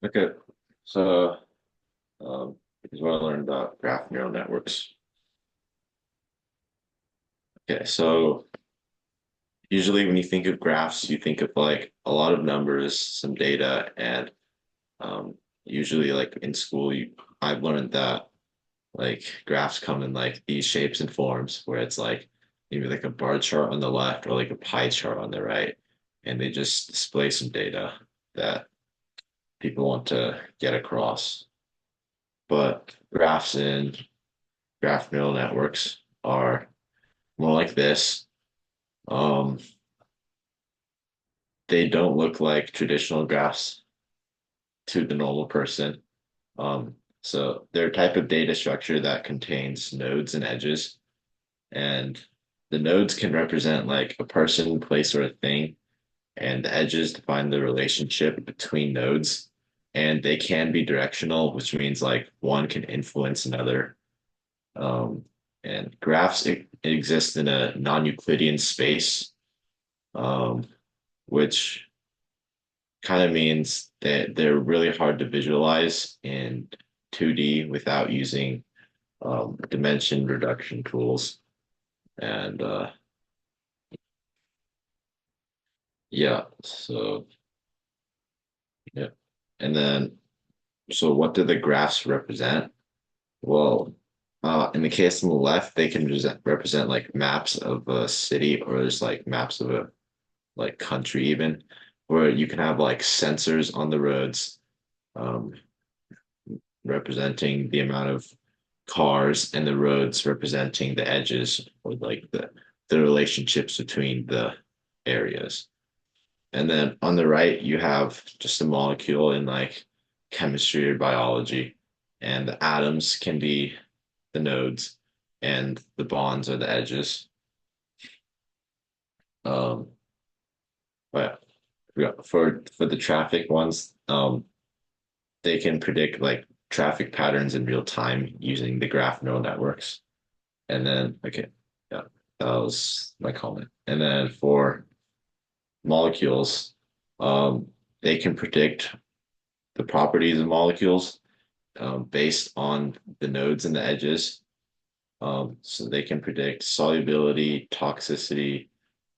Okay, so because what I learned about graph neural networks. Okay, so usually when you think of graphs, you think of like a lot of numbers, some data, and um, usually like in school, I've learned that like graphs come in like these shapes and forms where it's like maybe like a bar chart on the left or like a pie chart on the right, and they just display some data that people want to get across. But graphs in graph neural networks are more like this. Um, they don't look like traditional graphs to the normal person. So they're a type of data structure that contains nodes and edges, and the nodes can represent like a person, place, or a thing, and the edges define the relationship between nodes, and they can be directional, which means like one can influence another. Um, and graphs exist in a non-Euclidean space, um, which kind of means that they're really hard to visualize in 2D without using dimension reduction tools. And yeah, so yeah. And then, so what do the graphs represent? Well, in the case on the left, they can represent like maps of a city or just like maps of a like country even, where you can have like sensors on the roads um, representing the amount of cars and the roads representing the edges or like the relationships between the areas. And then on the right, you have just a molecule in like chemistry or biology, and the atoms can be the nodes, and the bonds are the edges. Um, but for the traffic ones, they can predict like traffic patterns in real time using the graph neural networks. And then, okay, yeah, that was my comment. And then for molecules, they can predict the properties of molecules based on the nodes and the edges. So they can predict solubility, toxicity,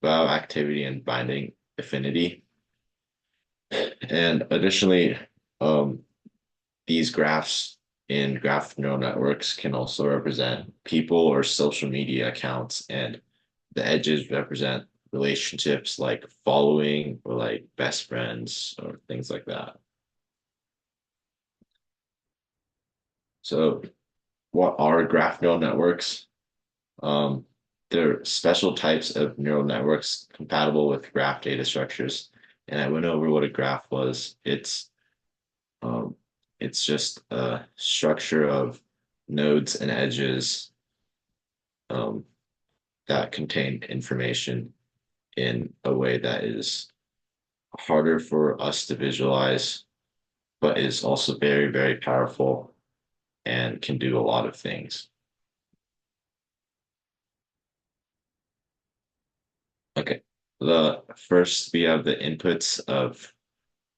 bioactivity, and binding affinity. And additionally, um, these graphs in graph neural networks can also represent people or social media accounts, and the edges represent relationships like following or like best friends or things like that. So, what are graph neural networks? Um, they're special types of neural networks compatible with graph data structures. And I went over what a graph was. Um, it's just a structure of nodes and edges um, that contain information in a way that is harder for us to visualize, but is also very, very powerful and can do a lot of things. Okay. The first, we have the inputs of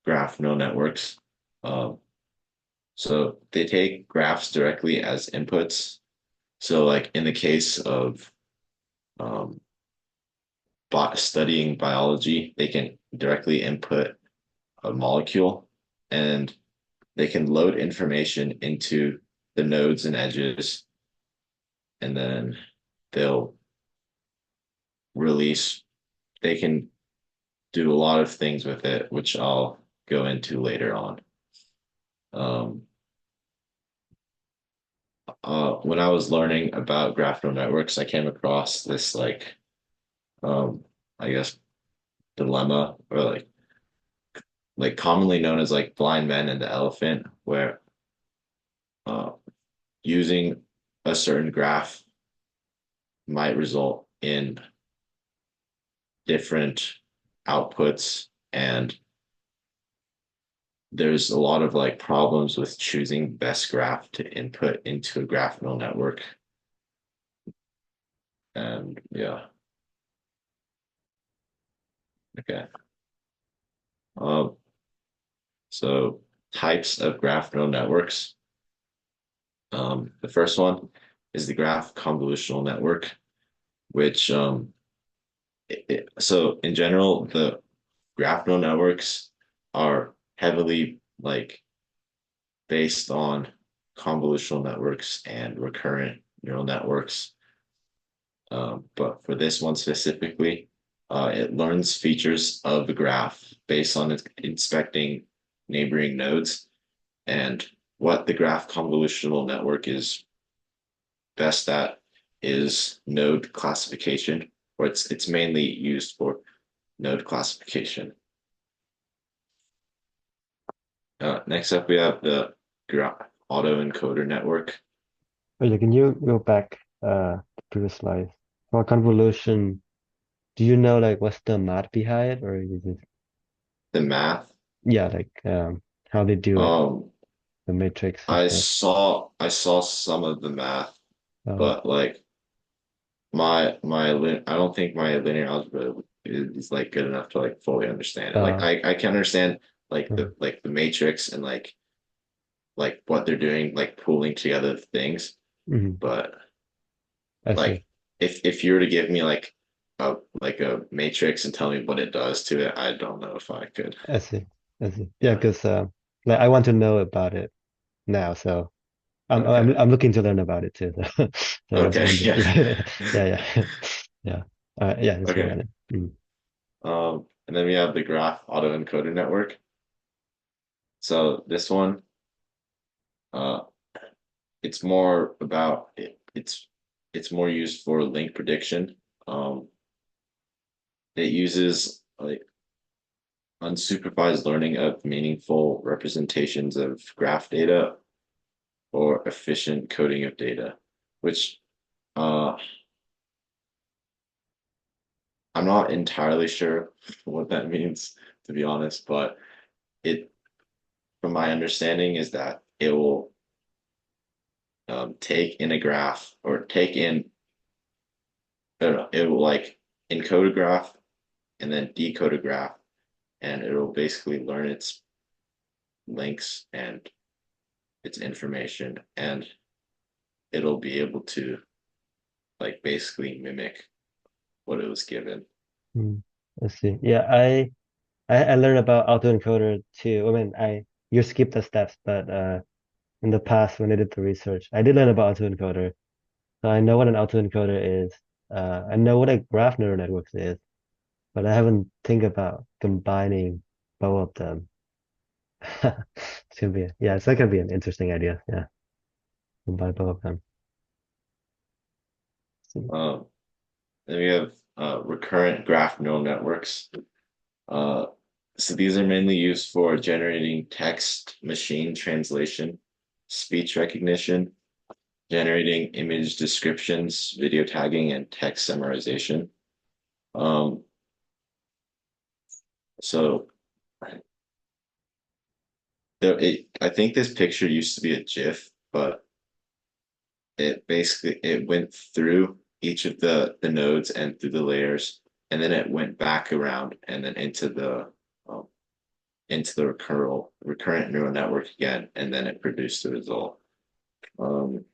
graph neural networks. Um, so they take graphs directly as inputs. So, like in the case of um, studying biology, they can directly input a molecule and they can load information into the nodes and edges, and then they'll release, they can do a lot of things with it, which I'll go into later on. Um, when I was learning about graph neural networks, I came across this um, I guess dilemma or like commonly known as like blind men and the elephant, where uh, using a certain graph might result in different outputs, and there's a lot of like problems with choosing best graph to input into a graph neural network. And yeah, okay. Um, so types of graph neural networks. The first one is the graph convolutional network, which so in general, the graph neural networks are heavily like based on convolutional networks and recurrent neural networks. But for this one specifically, it learns features of the graph based on inspecting neighboring nodes. And what the graph convolutional network is best at is node classification, or it's mainly used for node classification. Next up, we have the graph autoencoder network. Oh, yeah, can you go back the previous slide? For convolution, do you know like what's the math behind it, or is it The math. yeah, like how they do it, Um, the matrix and I stuff? saw some of the math, Oh, but like I don't think my linear algebra is like good enough to like fully understand it. Like uh, I can understand mhm, like the matrix and like what they're doing, like pulling together things, mhm, but I see. like if you were to give me like a matrix and tell me what it does to it, I don't know if I could. I see. I see. Yeah, Yeah. because like I want to know about it now, so Okay. I'm looking to learn about it too. So, so that's Okay. why I'm just Yeah. yeah, yeah, yeah, yeah. Yeah, let's go Okay. on it. Mm. And then we have the graph autoencoder network. So this one, uh, it's more about it's more used for link prediction. Um, it uses like unsupervised learning of meaningful representations of graph data or efficient coding of data, which uh, I'm not entirely sure what that means, to be honest, but it, from my understanding, is that it will take in a graph or take in, I don't know, it will like encode a graph and then decode a graph, and it'll basically learn its links and its information, and it'll be able to like basically mimic what it was given. Mm. I see. Yeah, I learned about autoencoder too. I mean, I you skipped the steps, but in the past when I did the research, I did learn about autoencoder. So I know what an autoencoder is. I know what a graph neural networks is, but I haven't think about combining both of them. It's gonna be yeah, it's gonna be an interesting idea. Yeah, combine both of them. See. Um, then we have recurrent graph neural networks. Uh, so these are mainly used for generating text machine translation, speech recognition, generating image descriptions, video tagging, and text summarization. Um, so I think this picture used to be a GIF, but it went through each of the nodes and through the layers, and then it went back around and then um, into the recurrent neural network again, and then it produced the result. Um,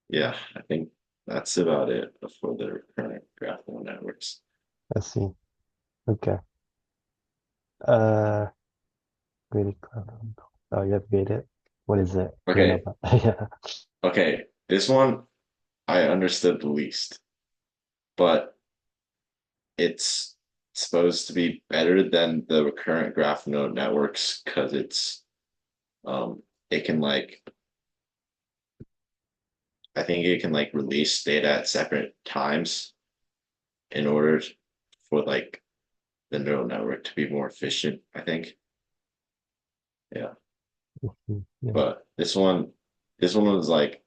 yeah, I think that's about it for the recurrent graph neural networks. Let's see. Okay. Uh, graded cloud. Oh, you have graded. What is it? Do you know Okay, about? Yeah. okay, this one I understood the least, but it's supposed to be better than the recurrent graph neural networks because it can like I think it can like release data at separate times in order for like the neural network to be more efficient, I think. Yeah. Mhm. Yeah. But this one was like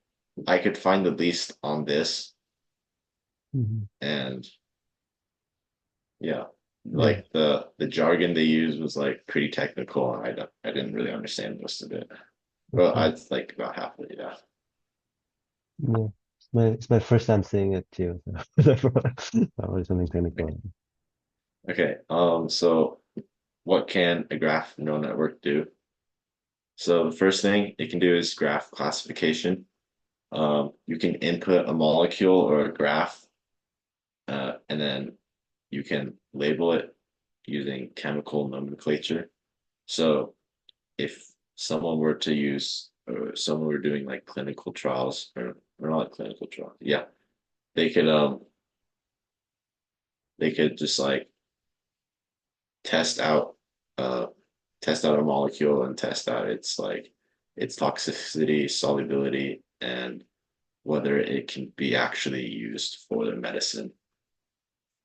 I could find the least on this Mhm. and yeah, Yeah. like the jargon they used was like pretty technical and I didn't really understand most of it. Well, Okay. I'd like about half of it, yeah. Yeah. It's my first time seeing it too. So therefore, probably something technical. Okay. So what can a graph neural network do? So the first thing it can do is graph classification. You can input a molecule or a graph, and then you can label it using chemical nomenclature. So if someone were to use, or someone were doing like clinical trials, or not clinical trials, yeah, they could they could just like test out uh test out a molecule and test out its toxicity, solubility, and whether it can be actually used for the medicine.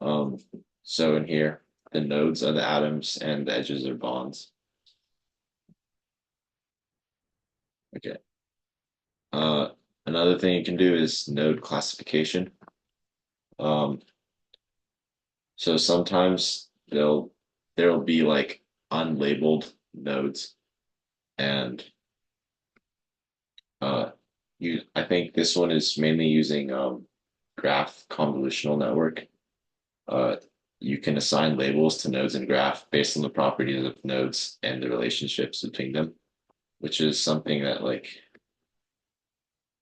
Um, so in here, the nodes are the atoms and the edges are bonds. Okay. Uh, Another thing you can do is node classification. Um, so sometimes there'll be like unlabeled nodes, and uh, I think this one is mainly using graph convolutional network. Uh, you can assign labels to nodes in graph based on the properties of nodes and the relationships between them, which is something that like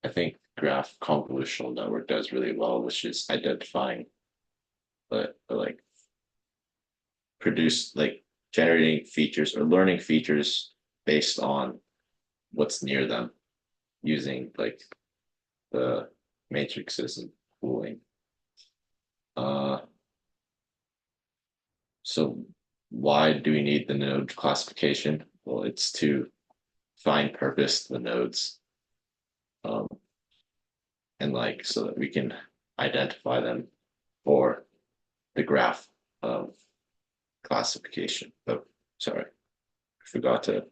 I think graph convolutional network does really well, which is identifying like produce like generating features or learning features based on what's near them using like the matrices and pooling. Uh, so why do we need the node classification? Well, it's to find purpose the nodes, um, and like so that we can identify them for the graph um, classification. Oh, sorry, I forgot to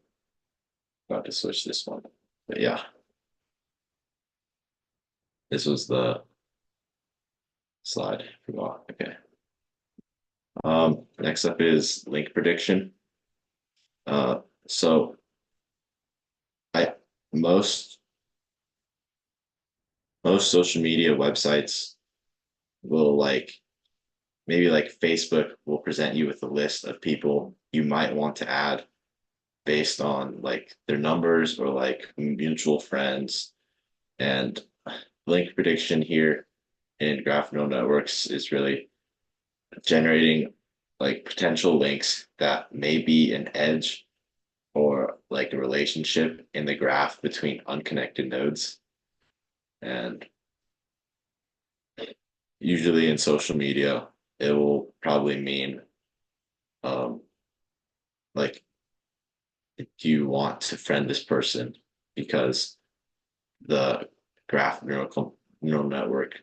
switch this one. But yeah, this was the slide. I forgot. Okay. Next up is link prediction. So I most most social media websites will like maybe like Facebook will present you with a list of people you might want to add based on like their numbers or like mutual friends. And link prediction here in graph neural networks is really generating like potential links that may be an edge or like a relationship in the graph between unconnected nodes. And usually in social media, it will probably mean um, like, do you want to friend this person? Because the graph neural network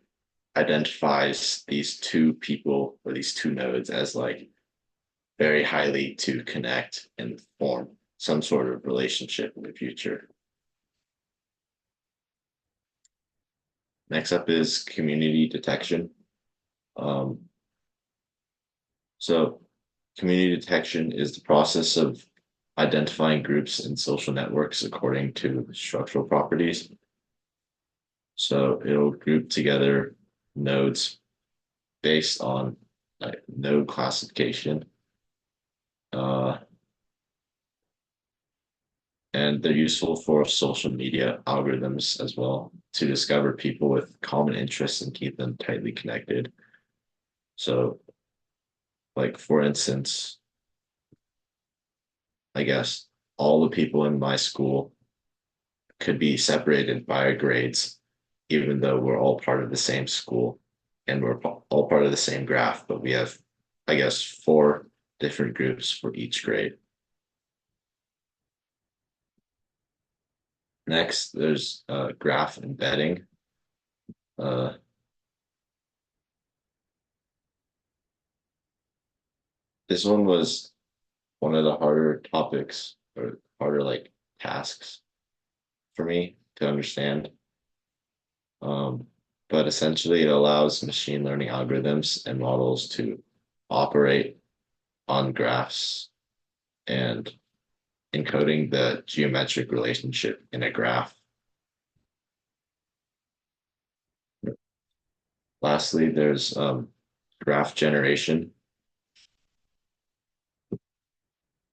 identifies these two people or these two nodes as like very highly to connect and form some sort of relationship in the future. Next up is community detection. Um, so, community detection is the process of identifying groups in social networks according to structural properties. So, it'll group together nodes based on node classification. Uh, and they're useful for social media algorithms as well to discover people with common interests and keep them tightly connected. So, like for instance, I guess all the people in my school could be separated by our grades, even though we're all part of the same school and we're all part of the same graph, but we have, I guess, four different groups for each grade. Next, there's graph embedding. Uh, this one was one of the harder topics or harder like tasks for me to understand. Um, but essentially, it allows machine learning algorithms and models to operate on graphs and encoding the geometric relationship in a graph. Lastly, there's graph generation.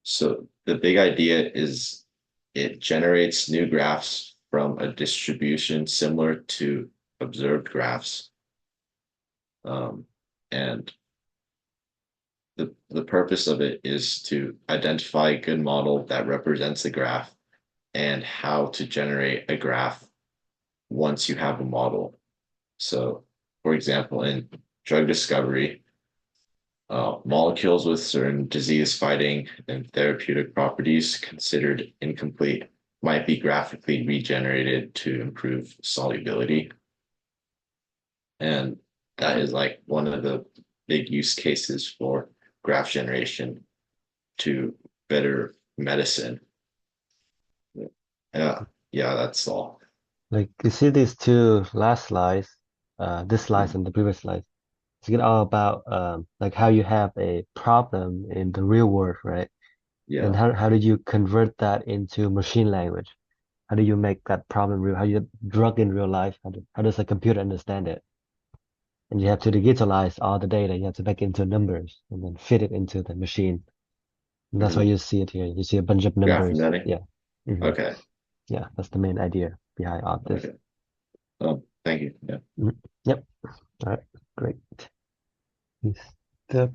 So the big idea is it generates new graphs from a distribution similar to observed graphs. Um, and the purpose of it is to identify a good model that represents a graph and how to generate a graph once you have a model. So, for example, in drug discovery, molecules with certain disease fighting and therapeutic properties considered incomplete might be graphically regenerated to improve solubility. And that is like one of the big use cases for graph generation to better medicine. Yeah, yeah, that's all. Like you see these two last slides, this slides Mhm. and the previous slides. It's all about like how you have a problem in the real world, right? Then Yeah. how did you convert that into machine language? How do you make that problem real? How you drug in real life? How does a computer understand it? And you have to digitalize all the data. You have to make it into numbers and then fit it into the machine. And that's why Mhm. you see it here. You see a bunch of Graph numbers. embedding. Yeah. Okay. Yeah, that's the main idea behind all this. Okay. Thank you. Yeah. Mhm. Yep. All right. Great. Peace. The